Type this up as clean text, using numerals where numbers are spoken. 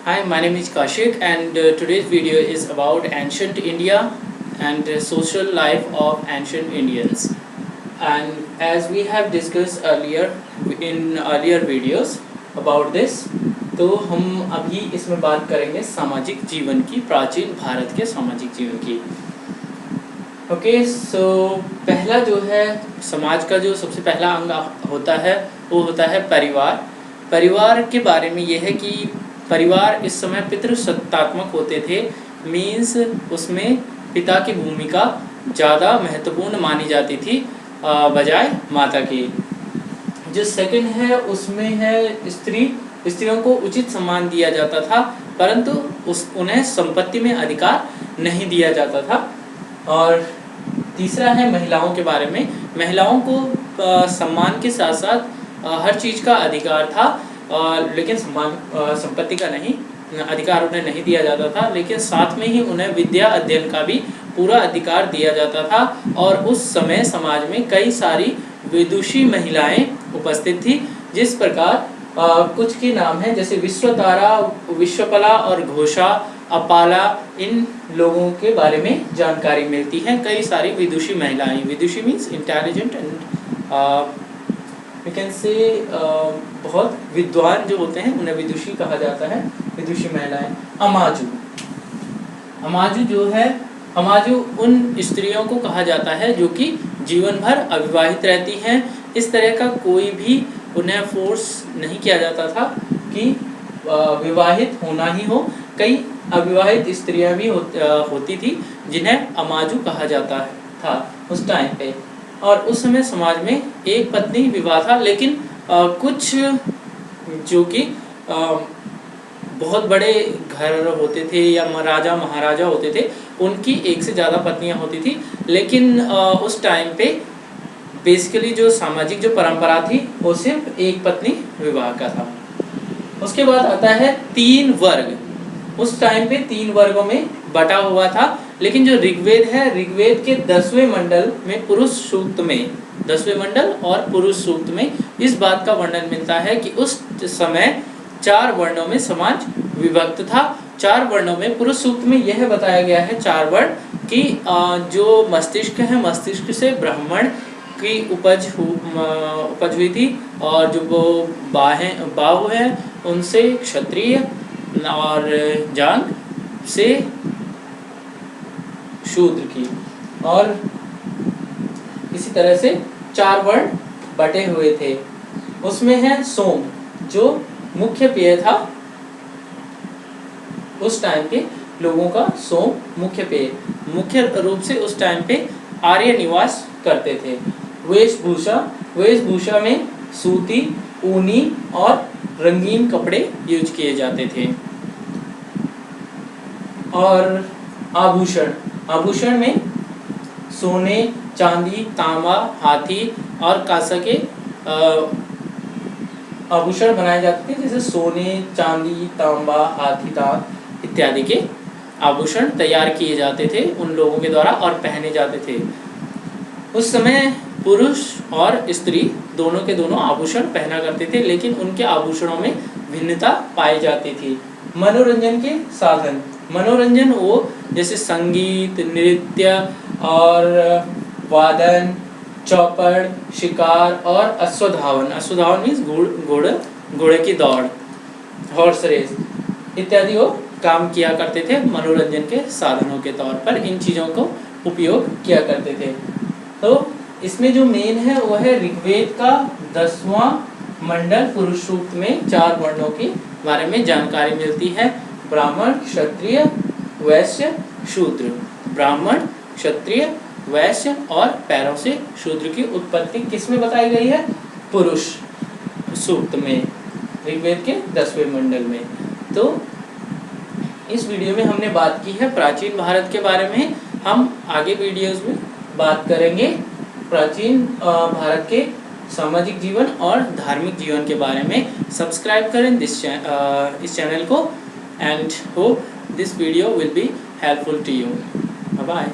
Hi, my name is Kashik, and today's video is about ancient India and social life of ancient Indians. And as we have discussed earlier in earlier videos about this, तो हम अभी इसमें बात करेंगे सामाजिक जीवन की, प्राचीन भारत के सामाजिक जीवन की। ओके, सो पहला जो है समाज का जो सबसे पहला अंग होता है वो होता है परिवार। परिवार के बारे में ये है कि परिवार इस समय पितृसत्तात्मक होते थे, मीन्स उसमें पिता की भूमिका ज़्यादा महत्वपूर्ण मानी जाती थी बजाय माता की। जो सेकंड है उसमें है स्त्रियों को उचित सम्मान दिया जाता था, परंतु उन्हें संपत्ति में अधिकार नहीं दिया जाता था। और तीसरा है महिलाओं के बारे में। महिलाओं को सम्मान के साथ साथ हर चीज़ का अधिकार था, लेकिन संपत्ति का नहीं, अधिकार उन्हें नहीं दिया जाता था, लेकिन साथ में ही उन्हें विद्या अध्ययन का भी पूरा अधिकार दिया जाता था। और उस समय समाज में कई सारी विदुषी महिलाएं उपस्थित थी, जिस प्रकार कुछ के नाम हैं जैसे विश्वतारा, विश्वकला और घोषा, अपाला, इन लोगों के बारे में जानकारी मिलती है। कई सारी विदुषी महिलाएं, विदुषी means intelligent and we can say बहुत विद्वान जो होते हैं उन्हें विदुषी कहा जाता है, विदुषी महिलाएं। अमाजु जो है, अमाजु उन स्त्रियों को कहा जाता है जो कि जीवन भर अविवाहित रहती हैं। इस तरह का कोई भी उन्हें फोर्स नहीं किया जाता था कि विवाहित होना ही हो। कई अविवाहित स्त्रियां भी होती थी जिन्हें अमाजु कहा जाता था उस टाइम पे। और उस समय समाज में एक पत्नी विवाह था, लेकिन कुछ जो कि बहुत बड़े घर होते थे या राजा महाराजा होते थे, उनकी एक से ज़्यादा पत्नियां होती थी। लेकिन उस टाइम पे बेसिकली जो सामाजिक जो परंपरा थी वो सिर्फ एक पत्नी विवाह का था। उसके बाद आता है 3 वर्ग। उस टाइम पे 3 वर्गों में बटा हुआ था, लेकिन जो ऋग्वेद है, ऋग्वेद के 10वें मंडल में पुरुष सूक्त में, 10वें मंडल और पुरुष सूक्त में इस बात का वर्णन मिलता है कि उस समय 4 वर्णों में समाज विभक्त था। 4 वर्णों में पुरुष सूक्त में यह बताया गया है 4 वर्ण कि जो मस्तिष्क है, मस्तिष्क से ब्राह्मण की उपज हुई थी, और जो वो बाहु है उनसे क्षत्रिय, और जांघ से शूद्र की। और इसी तरह से 4 वर्ण बटे हुए थे। उसमें है सोम, जो मुख्य पेय था उस टाइम के लोगों का। सोम मुख्य पेय, मुख्य रूप से उस टाइम पे आर्य निवास करते थे। वेशभूषा में सूती, ऊनी और रंगीन कपड़े यूज किए जाते थे। और आभूषण में सोने, चांदी, तांबा, हाथी और कांसा के आभूषण बनाए जाते थे, जैसे सोने, चांदी, तांबा, हाथी दांत इत्यादि के आभूषण तैयार किए जाते थे उन लोगों के द्वारा और पहने जाते थे। उस समय पुरुष और स्त्री दोनों के दोनों आभूषण पहना करते थे, लेकिन उनके आभूषणों में भिन्नता पाई जाती थी। मनोरंजन के साधन, मनोरंजन वो जैसे संगीत, नृत्य और वादन, चौपड़, शिकार और अश्वधावन मीन्स घोड़े की दौड़, हॉर्स रेस इत्यादि वो काम किया करते थे मनोरंजन के साधनों के तौर पर। इन चीज़ों को उपयोग किया करते थे। तो इसमें जो मेन है वो है ऋग्वेद का 10वां मंडल पुरुष सूक्त में 4 वर्णों के बारे में जानकारी मिलती है। ब्राह्मण, क्षत्रिय, वैश्य, शूद्र। ब्राह्मण, क्षत्रिय, वैश्य और पैरों से शूद्र की उत्पत्ति किसमें बताई गई है? पुरुष सूक्त में, ऋग्वेद के 10वें मंडल में। तो इस वीडियो में हमने बात की है प्राचीन भारत के बारे में। हम आगे वीडियोस में बात करेंगे प्राचीन भारत के सामाजिक जीवन और धार्मिक जीवन के बारे में। सब्सक्राइब करें इस चैनल को, and hope this video will be helpful to you. Bye bye.